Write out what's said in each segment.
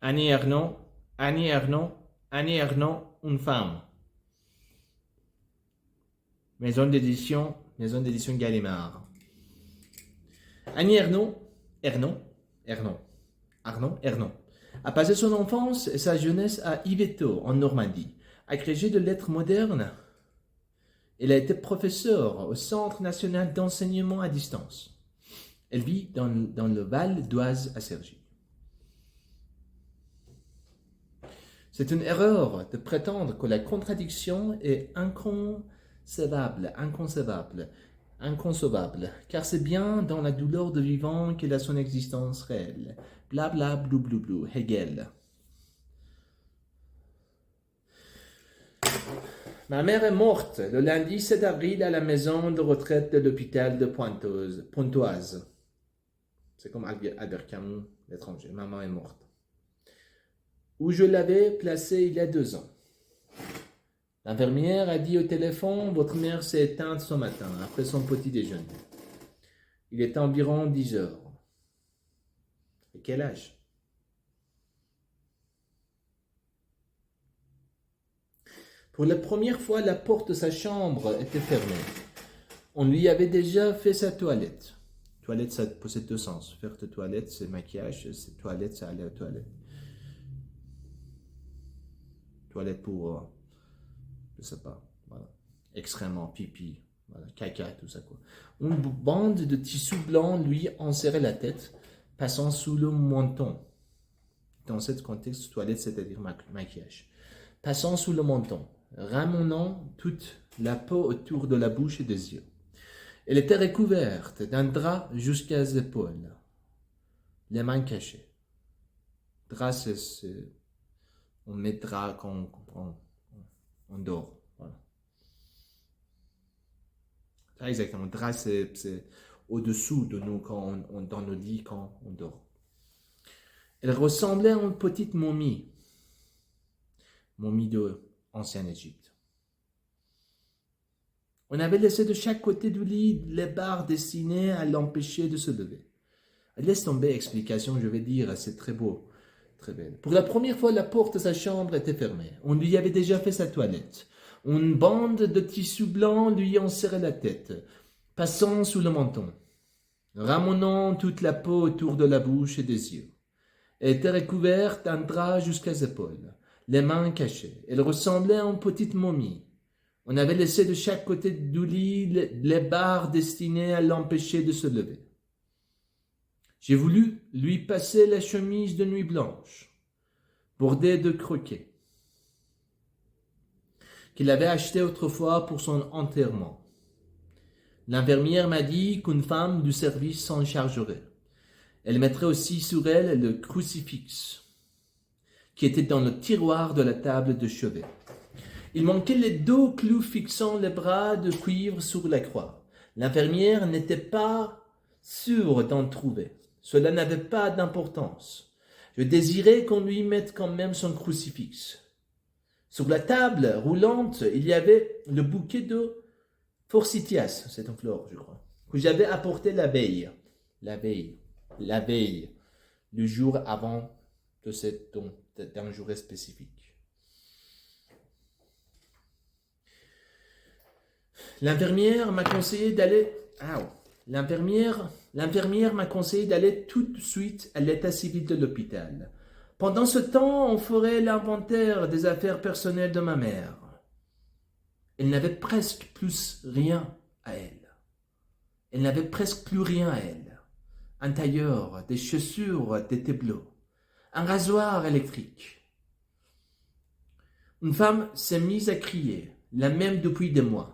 Annie Ernaux, Annie Ernaux, Annie Ernaux, une femme. Maison d'édition Gallimard. Annie Ernaux, Ernaux, Ernaux, Arnaud, Ernaux, a passé son enfance et sa jeunesse à Yvetot, en Normandie, agrégée de lettres modernes. Elle a été professeure au Centre national d'enseignement à distance. Elle vit dans le Val d'Oise à Cergy. C'est une erreur de prétendre que la contradiction est inconcevable, car c'est bien dans la douleur de vivant qu'elle a son existence réelle. Blabla blou blou blou, Hegel. Ma mère est morte le lundi 7 avril à la maison de retraite de l'hôpital de Pontoise. C'est comme Albert Camus, l'étranger. Maman est morte. Où je l'avais placée il y a 2 ans. L'infirmière a dit au téléphone, votre mère s'est éteinte ce matin, après son petit déjeuner. Il est environ 10 heures. Et quel âge? Pour la première fois, la porte de sa chambre était fermée. On lui avait déjà fait sa toilette. Toilette, ça possède 2 sens. Faire de toilette, c'est maquillage. C'est toilette, c'est aller aux toilettes. Toilette pour, je sais pas, voilà, excrément, pipi, voilà, caca, tout ça quoi. Une bande de tissu blanc lui enserrait la tête, passant sous le menton. Dans ce contexte, toilette, c'est-à-dire maquillage. Passant sous le menton, ramenant toute la peau autour de la bouche et des yeux. Elle était recouverte d'un drap jusqu'à les épaules, les mains cachées. Drap, c'est on met drap quand on dort. Voilà. Ah, exactement. Drap, c'est au-dessous de nous quand dans nos lits quand on dort. Elle ressemblait à une petite momie de ancienne Égypte. On avait laissé de chaque côté du lit les barres destinées à l'empêcher de se lever. Laisse tomber, explication, je vais dire, c'est très beau, très belle. Pour la première fois, la porte de sa chambre était fermée. On lui avait déjà fait sa toilette. Une bande de tissu blanc lui enserrait la tête, passant sous le menton, ramenant toute la peau autour de la bouche et des yeux. Elle était recouverte d'un drap jusqu'aux épaules, les mains cachées. Elle ressemblait à une petite momie. On avait laissé de chaque côté du lit les barres destinées à l'empêcher de se lever. J'ai voulu lui passer la chemise de nuit blanche, bordée de croquets, qu'il avait achetée autrefois pour son enterrement. L'infirmière m'a dit qu'une femme du service s'en chargerait. Elle mettrait aussi sur elle le crucifix, qui était dans le tiroir de la table de chevet. Il manquait les 2 clous fixant les bras de cuivre sur la croix. L'infirmière n'était pas sûre d'en trouver. Cela n'avait pas d'importance. Je désirais qu'on lui mette quand même son crucifix. Sur la table roulante, il y avait le bouquet de forsythias, c'est une fleur, je crois, que j'avais apporté la veille, le jour avant d'un jour spécifique. L'infirmière m'a conseillé d'aller tout de suite à l'état civil de l'hôpital. Pendant ce temps, on ferait l'inventaire des affaires personnelles de ma mère. Elle n'avait presque plus rien à elle. Un tailleur, des chaussures, des tableaux, un rasoir électrique. Une femme s'est mise à crier, la même depuis des mois.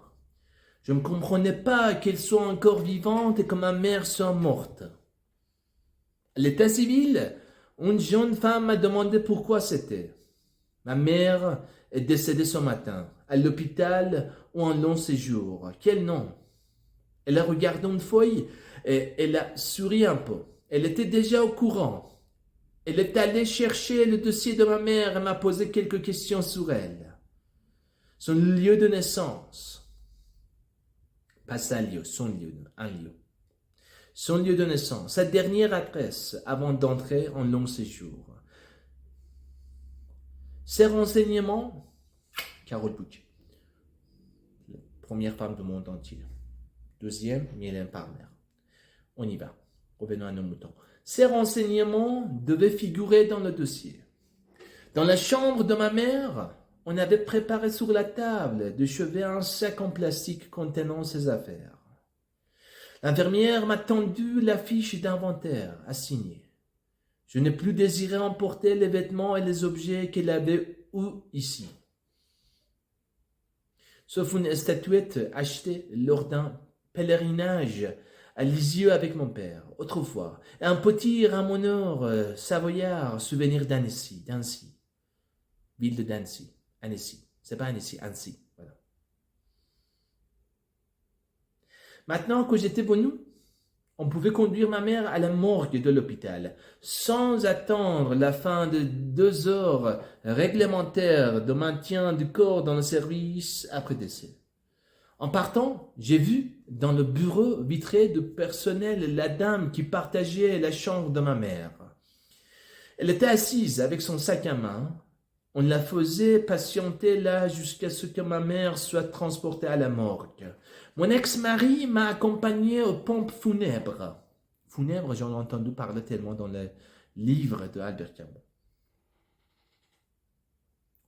Je ne comprenais pas qu'elle soit encore vivante et que ma mère soit morte. À l'état civil, une jeune femme m'a demandé pourquoi c'était. Ma mère est décédée ce matin, à l'hôpital ou en long séjour. Quel nom? Elle a regardé une feuille et elle a souri un peu. Elle était déjà au courant. Elle est allée chercher le dossier de ma mère et m'a posé quelques questions sur elle. Son lieu de naissance. Pas sa lieu, un lieu. Son lieu de naissance, sa dernière adresse avant d'entrer en long séjour. Ces renseignements, Carole Bouquet, la première femme du monde entier. Deuxième, Mylène Farmer. On y va. Revenons à nos moutons. Ces renseignements devaient figurer dans le dossier. Dans la chambre de ma mère, on avait préparé sur la table de chevet un sac en plastique contenant ses affaires. L'infirmière m'a tendu la fiche d'inventaire à signer. Je n'ai plus désiré emporter les vêtements et les objets qu'elle avait eus ici. Sauf une statuette achetée lors d'un pèlerinage à Lisieux avec mon père, autrefois, et un petit ramoneur savoyard, souvenir d'Annecy, ville de d'Annecy, Annecy, c'est pas Annecy, Annecy, voilà. Maintenant que j'étais venu, on pouvait conduire ma mère à la morgue de l'hôpital, sans attendre la fin de 2 heures réglementaires de maintien du corps dans le service après décès. En partant, j'ai vu dans le bureau vitré de personnel la dame qui partageait la chambre de ma mère. Elle était assise avec son sac à main. On la faisait patienter là jusqu'à ce que ma mère soit transportée à la morgue. Mon ex-mari m'a accompagné aux pompes funèbres. Funèbres, j'en ai entendu parler tellement dans les livres de Albert Camus.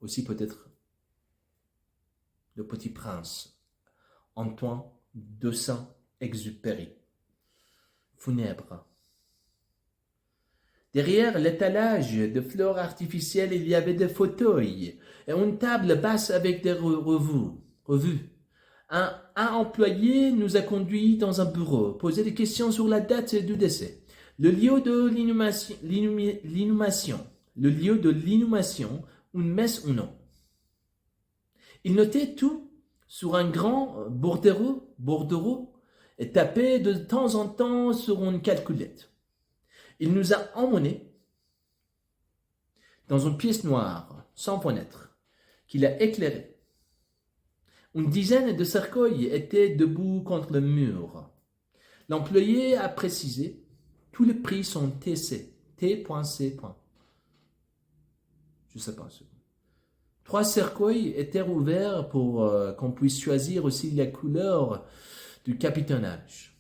Aussi peut-être Le Petit Prince. Antoine de Saint-Exupéry. Funèbre. Derrière l'étalage de fleurs artificielles, il y avait des fauteuils et une table basse avec des revues. Un employé nous a conduits dans un bureau, posé des questions sur la date du décès, le lieu de l'inhumation, une messe ou non. Il notait tout sur un grand bordereau et tapait de temps en temps sur une calculette. Il nous a emmenés dans une pièce noire, sans fenêtre, qu'il a éclairée. Une dizaine de cercueils étaient debout contre le mur. L'employé a précisé, tous les prix sont T.C. T.C. Je ne sais pas. 3 cercueils étaient ouverts pour qu'on puisse choisir aussi la couleur du capitonnage.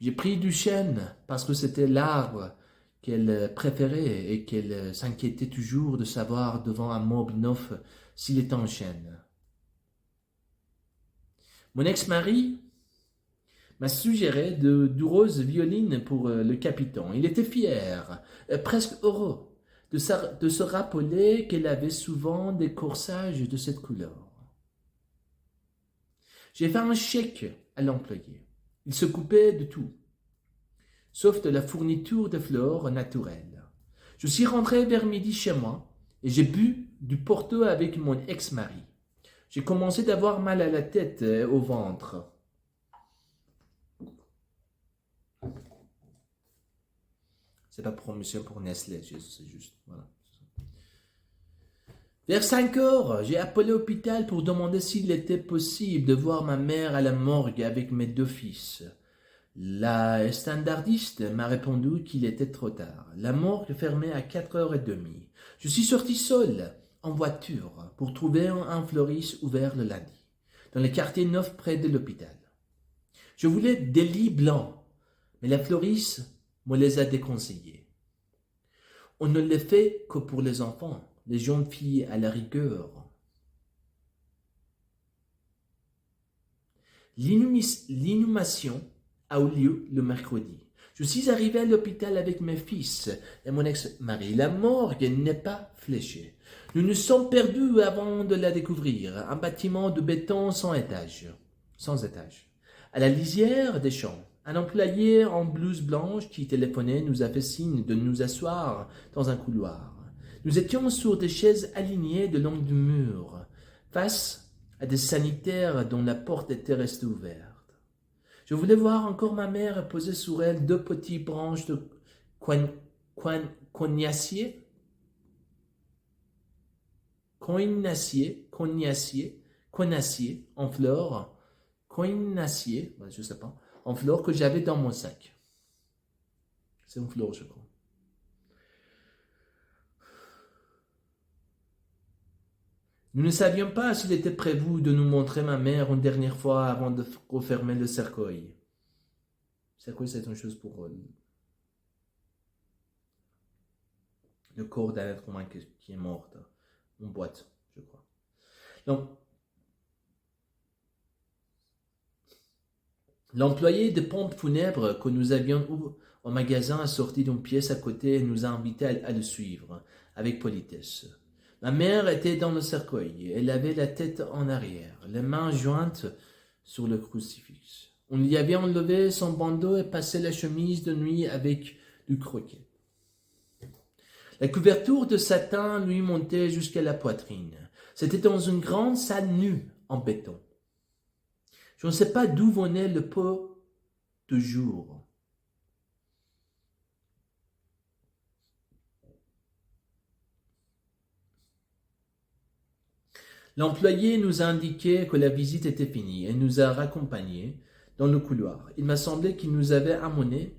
J'ai pris du chêne parce que c'était l'arbre qu'elle préférait et qu'elle s'inquiétait toujours de savoir devant un meuble neuf s'il était en chêne. Mon ex-mari m'a suggéré du rose violine pour le capitaine. Il était fier, presque heureux de se rappeler qu'elle avait souvent des corsages de cette couleur. J'ai fait un chèque à l'employé. Il se coupait de tout, sauf de la fourniture de fleurs naturelles. Je suis rentré vers midi chez moi et j'ai bu du porto avec mon ex-mari. J'ai commencé d'avoir mal à la tête et au ventre. C'est pas promotion pour Nestlé, c'est juste, voilà. Vers 5 heures, j'ai appelé l'hôpital pour demander s'il était possible de voir ma mère à la morgue avec mes 2 fils. La standardiste m'a répondu qu'il était trop tard. La morgue fermait à 4h30. Je suis sorti seul, en voiture, pour trouver un fleuriste ouvert le lundi, dans le quartier neuf près de l'hôpital. Je voulais des lits blancs, mais la fleuriste me les a déconseillés. On ne les fait que pour les enfants, les jeunes filles à la rigueur. L'inhumation a eu lieu le mercredi. Je suis arrivé à l'hôpital avec mes fils et mon ex-mari. La morgue n'est pas fléchée. Nous nous sommes perdus avant de la découvrir. Un bâtiment de béton sans étage. À la lisière des champs, un employé en blouse blanche qui téléphonait nous a fait signe de nous asseoir dans un couloir. Nous étions sur des chaises alignées le long du mur, face à des sanitaires dont la porte était restée ouverte. Je voulais voir encore ma mère poser sur elle 2 petites branches de cognacier en fleurs, je sais pas, en fleurs que j'avais dans mon sac. C'est une fleur, je crois. Nous ne savions pas s'il était prévu de nous montrer ma mère une dernière fois avant de refermer le cercueil. Le cercueil, c'est une chose pour le corps d'un être humain qui est mort. Une boîte, je crois. Donc, l'employé de pompe funèbre que nous avions eu au magasin a sorti d'une pièce à côté et nous a invités à le suivre, avec politesse. Ma mère était dans le cercueil. Elle avait la tête en arrière, les mains jointes sur le crucifix. On lui avait enlevé son bandeau et passé la chemise de nuit avec du croquet. La couverture de satin lui montait jusqu'à la poitrine. C'était dans une grande salle nue en béton. Je ne sais pas d'où venait le peu de jour. L'employé nous a indiqué que la visite était finie et nous a raccompagnés dans le couloir. Il m'a semblé qu'il nous avait amenés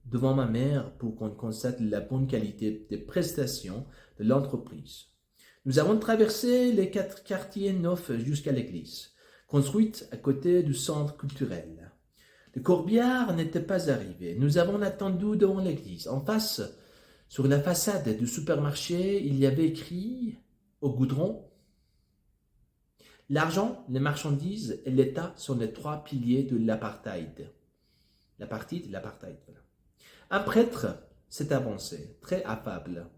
devant ma mère pour qu'on constate la bonne qualité des prestations de l'entreprise. Nous avons traversé les 4 quartiers neufs jusqu'à l'église, construite à côté du centre culturel. Le corbillard n'était pas arrivé. Nous avons attendu devant l'église. En face, sur la façade du supermarché, il y avait écrit au goudron: l'argent, les marchandises et l'État sont les 3 piliers de l'apartheid. L'apartheid. Voilà. Un prêtre s'est avancé, très affable.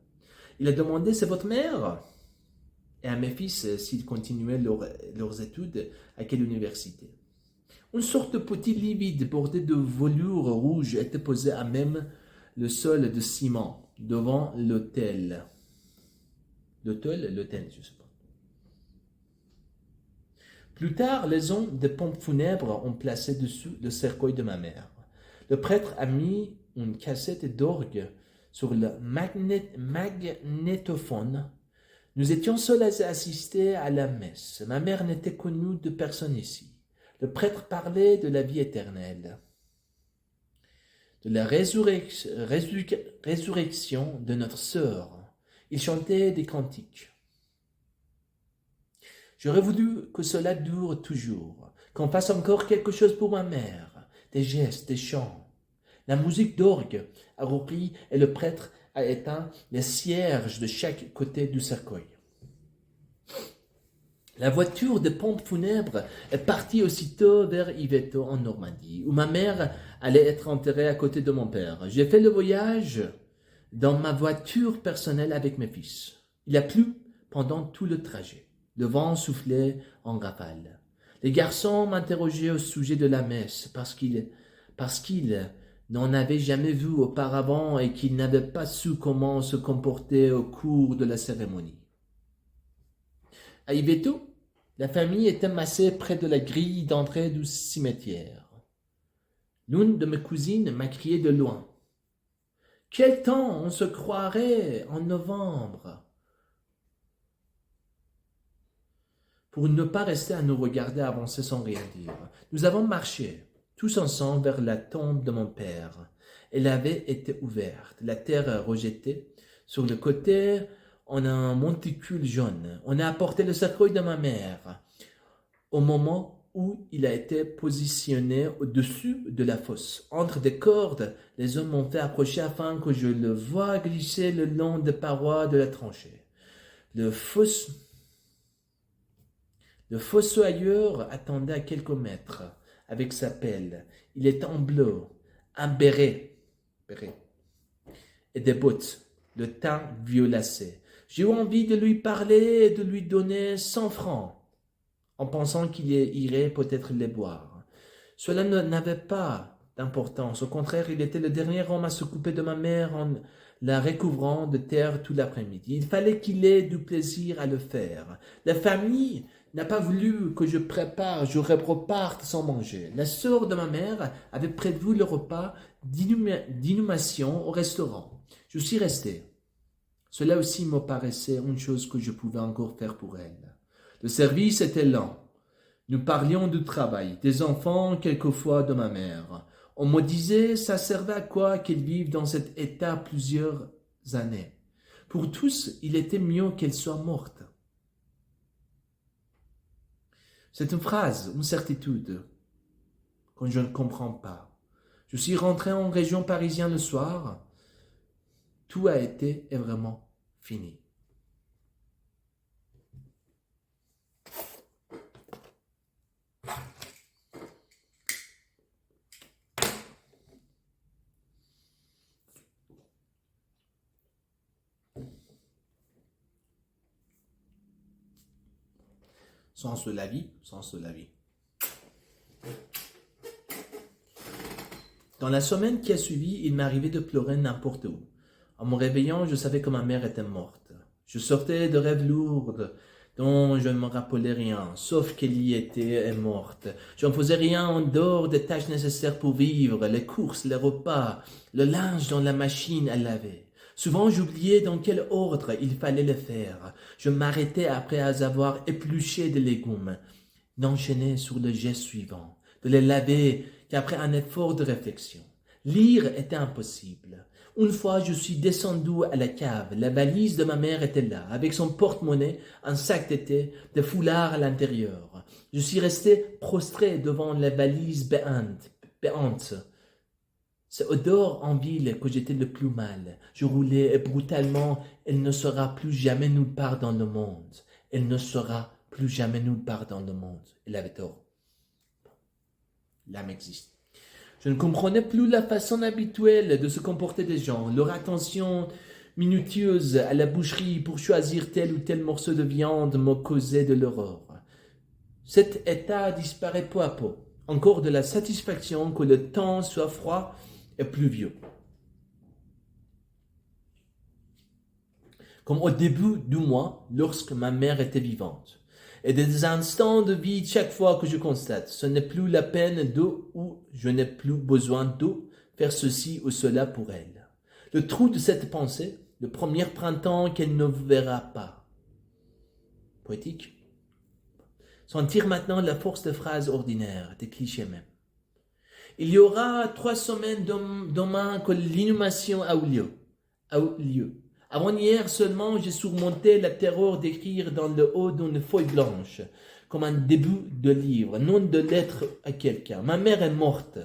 Il a demandé: c'est votre mère? Et à mes fils s'ils continuaient leurs études, à quelle université. Une sorte de petit lit vide bordé de velours rouge était posé à même le sol de ciment devant l'autel. L'autel, je sais pas. Plus tard, les hommes de pompes funèbres ont placé dessus le cercueil de ma mère. Le prêtre a mis une cassette d'orgue sur le magnétophone. Nous étions seuls à assister à la messe. Ma mère n'était connue de personne ici. Le prêtre parlait de la vie éternelle, de la résurrection de notre sœur. Il chantait des cantiques. J'aurais voulu que cela dure toujours, qu'on fasse encore quelque chose pour ma mère, des gestes, des chants. La musique d'orgue a repris et le prêtre a éteint les cierges de chaque côté du cercueil. La voiture de pompe funèbre est partie aussitôt vers Yvetot en Normandie, où ma mère allait être enterrée à côté de mon père. J'ai fait le voyage dans ma voiture personnelle avec mes fils. Il a plu pendant tout le trajet. Le vent soufflait en rafale. Les garçons m'interrogeaient au sujet de la messe parce qu'ils n'en avaient jamais vu auparavant et qu'ils n'avaient pas su comment se comporter au cours de la cérémonie. À Yvetot, la famille était massée près de la grille d'entrée du cimetière. L'une de mes cousines m'a crié de loin: « Quel temps on se croirait en novembre !» Pour ne pas rester à nous regarder avancer sans rien dire, nous avons marché, tous ensemble, vers la tombe de mon père. Elle avait été ouverte, la terre rejetée. Sur le côté, on a un monticule jaune. On a apporté le cercueil de ma mère. Au moment où il a été positionné au-dessus de la fosse, entre des cordes, les hommes m'ont fait approcher afin que je le voie glisser le long des parois de la tranchée. Le fossoyeur attendait à quelques mètres avec sa pelle. Il était en bleu, un béret et des bottes, le teint violacé. J'ai eu envie de lui parler et de lui donner 100 francs, en pensant qu'il irait peut-être les boire. Cela n'avait pas d'importance. Au contraire, il était le dernier homme à s'occuper de ma mère en la recouvrant de terre tout l'après-midi. Il fallait qu'il ait du plaisir à le faire. La famille n'a pas voulu que je reparte sans manger. La sœur de ma mère avait prévu le repas d'inhumation au restaurant. Je suis resté. Cela aussi me paraissait une chose que je pouvais encore faire pour elle. Le service était lent. Nous parlions du travail, des enfants, quelquefois de ma mère. On me disait, ça servait à quoi qu'elle vive dans cet état plusieurs années. Pour tous, il était mieux qu'elle soit morte. C'est une phrase, une certitude, quand je ne comprends pas. Je suis rentré en région parisienne le soir, tout a été et vraiment fini. Sens de la vie, sens de la vie. Dans la semaine qui a suivi, il m'arrivait de pleurer n'importe où. En me réveillant, je savais que ma mère était morte. Je sortais de rêves lourds dont je ne me rappelais rien, sauf qu'elle y était et morte. Je ne faisais rien en dehors des tâches nécessaires pour vivre, les courses, les repas, le linge dans la machine à laver. Souvent, j'oubliais dans quel ordre il fallait le faire. Je m'arrêtais après avoir épluché des légumes, d'enchaîner sur le geste suivant, de les laver qu'après un effort de réflexion. Lire était impossible. Une fois, je suis descendu à la cave. La valise de ma mère était là, avec son porte-monnaie, un sac d'été, des foulards à l'intérieur. Je suis resté prostré devant la valise béante. C'est au dehors en ville que j'étais le plus mal. Je roulais et brutalement. Elle ne sera plus jamais nulle part dans le monde. Elle ne sera plus jamais nulle part dans le monde. Elle avait tort. L'âme existe. Je ne comprenais plus la façon habituelle de se comporter des gens, leur attention minutieuse à la boucherie pour choisir tel ou tel morceau de viande me causait de l'horreur. Cet état disparaît peu à peu, encore de la satisfaction que le temps soit froid et pluvieux. Comme au début du mois, lorsque ma mère était vivante. Et des instants de vide chaque fois que je constate, ce n'est plus la peine d'eau ou je n'ai plus besoin d'eau, faire ceci ou cela pour elle. Le trou de cette pensée, le premier printemps qu'elle ne verra pas. Poétique. Sentir maintenant la force de phrases ordinaires, des clichés même. Il y aura 3 semaines demain que l'inhumation a eu lieu. Avant-hier seulement, j'ai surmonté la terreur d'écrire dans le haut d'une feuille blanche, comme un début de livre, non de lettre à quelqu'un. Ma mère est morte.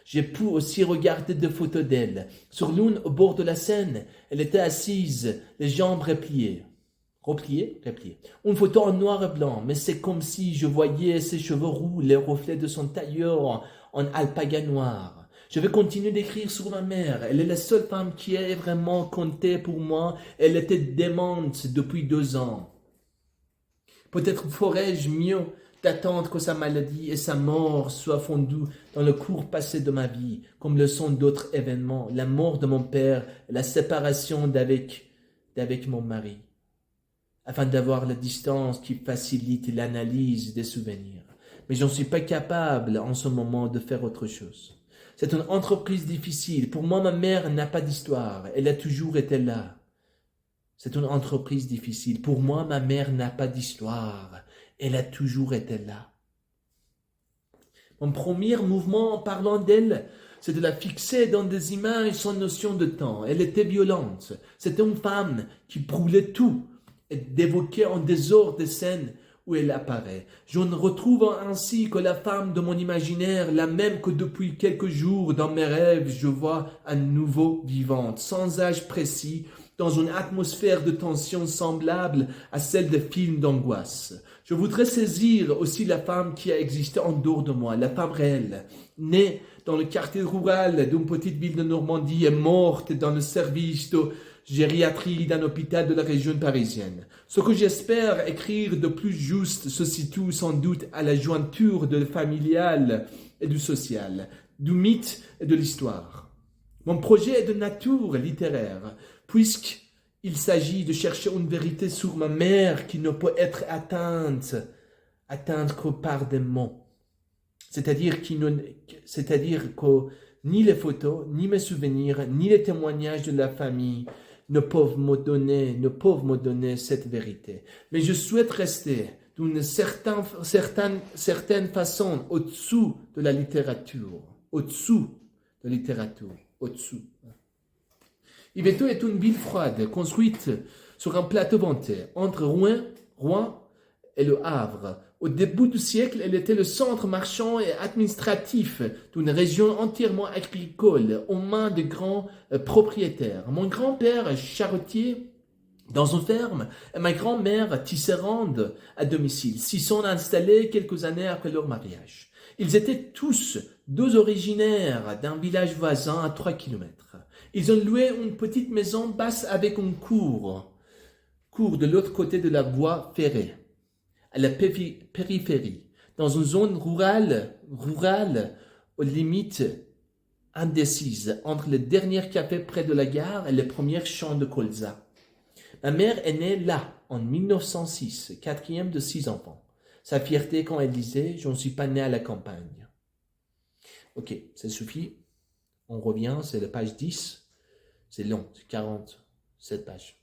J'ai pu aussi regarder des photos d'elle. Sur l'une, au bord de la Seine, elle était assise, les jambes repliées. Repliées. Une photo en noir et blanc, mais c'est comme si je voyais ses cheveux roux, les reflets de son tailleur en alpaga noir. Je vais continuer d'écrire sur ma mère. Elle est la seule femme qui ait vraiment compté pour moi. Elle était démente depuis 2 ans. Peut-être ferais-je mieux d'attendre que sa maladie et sa mort soient fondues dans le cours passé de ma vie, comme le sont d'autres événements, la mort de mon père, la séparation d'avec mon mari, afin d'avoir la distance qui facilite l'analyse des souvenirs. Mais je ne suis pas capable en ce moment de faire autre chose. C'est une entreprise difficile. Pour moi, ma mère n'a pas d'histoire. Elle a toujours été là. C'est une entreprise difficile. Pour moi, ma mère n'a pas d'histoire. Elle a toujours été là. Mon premier mouvement en parlant d'elle, c'est de la fixer dans des images sans notion de temps. Elle était violente. C'était une femme qui brûlait tout et d'évoquer en désordre des scènes où elle apparaît. Je ne retrouve ainsi que la femme de mon imaginaire, la même que depuis quelques jours dans mes rêves, je vois à nouveau vivante, sans âge précis, dans une atmosphère de tension semblable à celle des films d'angoisse. Je voudrais saisir aussi la femme qui a existé en dehors de moi, la femme réelle, née dans le quartier rural d'une petite ville de Normandie et morte dans le service de gériatrie d'un hôpital de la région parisienne. Ce que j'espère écrire de plus juste se situe sans doute à la jointure de familial et du social, du mythe et de l'histoire. Mon projet est de nature littéraire, puisqu'il s'agit de chercher une vérité sur ma mère qui ne peut être atteinte que par des mots. C'est-à-dire que ni les photos, ni mes souvenirs, ni les témoignages de la famille ne peuvent me donner cette vérité. Mais je souhaite rester d'une certaine façon au-dessous de la littérature. Yvetot est une ville froide, construite sur un plateau vanté, entre Rouen et Le Havre, Au début du siècle, elle était le centre marchand et administratif d'une région entièrement agricole, aux mains de grands propriétaires. Mon grand-père, charretier dans une ferme, et ma grand-mère, tisserande à domicile, s'y sont installés quelques années après leur mariage. Ils étaient tous deux originaires d'un village voisin à 3 kilomètres. Ils ont loué une petite maison basse avec une cour de l'autre côté de la voie ferrée, à la périphérie, dans une zone rurale aux limites indécises, entre le dernier café près de la gare et le premier champ de colza. Ma mère est née là, en 1906, quatrième de 6 enfants. Sa fierté quand elle disait « Je ne suis pas née à la campagne ». Ok, ça suffit. On revient, c'est la page 10. C'est long, c'est 47 pages.